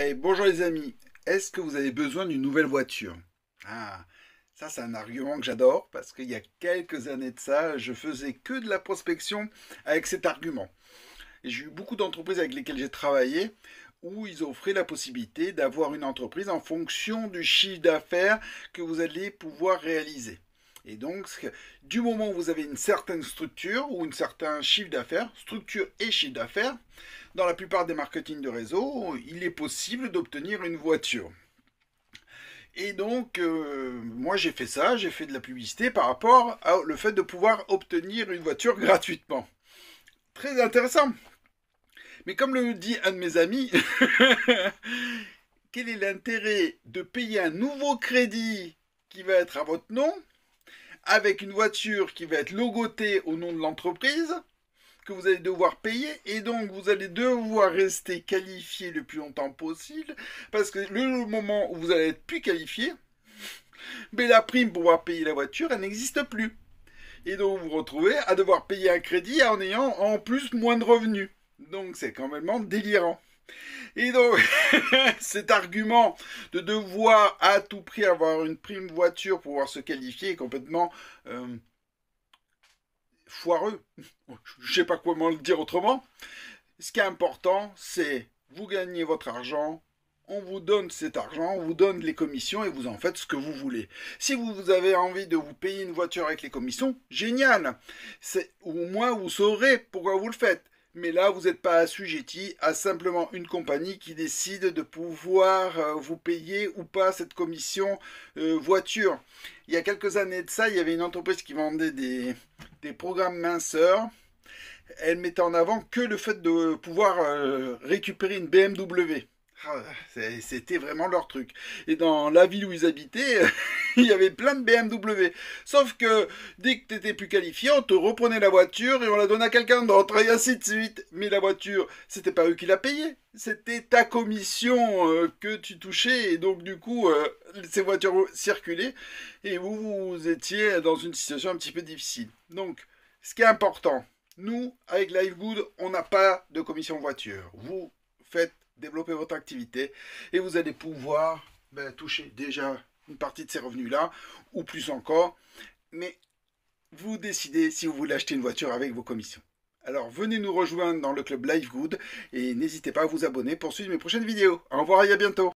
Allez, bonjour les amis. Est-ce que vous avez besoin d'une nouvelle voiture? Ah, ça c'est un argument que j'adore parce qu'il y a quelques années de ça, je faisais que de la prospection avec cet argument. Et j'ai eu beaucoup d'entreprises avec lesquelles j'ai travaillé où ils offraient la possibilité d'avoir une entreprise en fonction du chiffre d'affaires que vous allez pouvoir réaliser. Et donc, du moment où vous avez une certaine structure ou un certain chiffre d'affaires, structure et chiffre d'affaires, dans la plupart des marketing de réseau, il est possible d'obtenir une voiture. Et donc, moi j'ai fait ça, j'ai fait de la publicité par rapport au fait de pouvoir obtenir une voiture gratuitement. Très intéressant. Mais comme le dit un de mes amis, quel est l'intérêt de payer un nouveau crédit qui va être à votre nom, avec une voiture qui va être logotée au nom de l'entreprise, que vous allez devoir payer, et donc vous allez devoir rester qualifié le plus longtemps possible, parce que le moment où vous allez être plus qualifié, mais la prime pour pouvoir payer la voiture, elle n'existe plus. Et donc vous vous retrouvez à devoir payer un crédit en ayant en plus moins de revenus. Donc c'est quand même délirant. Et donc, cet argument de devoir à tout prix avoir une prime voiture pour pouvoir se qualifier est complètement foireux. Je ne sais pas comment le dire autrement. Ce qui est important, c'est vous gagnez votre argent, on vous donne cet argent, on vous donne les commissions et vous en faites ce que vous voulez. Si vous avez envie de vous payer une voiture avec les commissions, génial. Au moins vous saurez pourquoi vous le faites. Mais là, vous n'êtes pas assujetti à simplement une compagnie qui décide de pouvoir vous payer ou pas cette commission voiture. Il y a quelques années de ça, il y avait une entreprise qui vendait des programmes minceurs. Elle mettait en avant que le fait de pouvoir récupérer une BMW. C'était vraiment leur truc. Et dans la ville où ils habitaient, il y avait plein de BMW. Sauf que dès que tu étais plus qualifié, on te reprenait la voiture et on la donnait à quelqu'un d'autre, et ainsi de suite. Mais la voiture, c'était pas eux qui la payaient. C'était ta commission que tu touchais. Et donc, du coup, ces voitures circulaient. Et vous étiez dans une situation un petit peu difficile. Donc, ce qui est important, nous, avec LiveGood, on n'a pas de commission voiture. Vous faites développer votre activité et vous allez pouvoir toucher déjà une partie de ces revenus-là, ou plus encore. Mais vous décidez si vous voulez acheter une voiture avec vos commissions. Alors venez nous rejoindre dans le club LiveGood et n'hésitez pas à vous abonner pour suivre mes prochaines vidéos. Au revoir et à bientôt.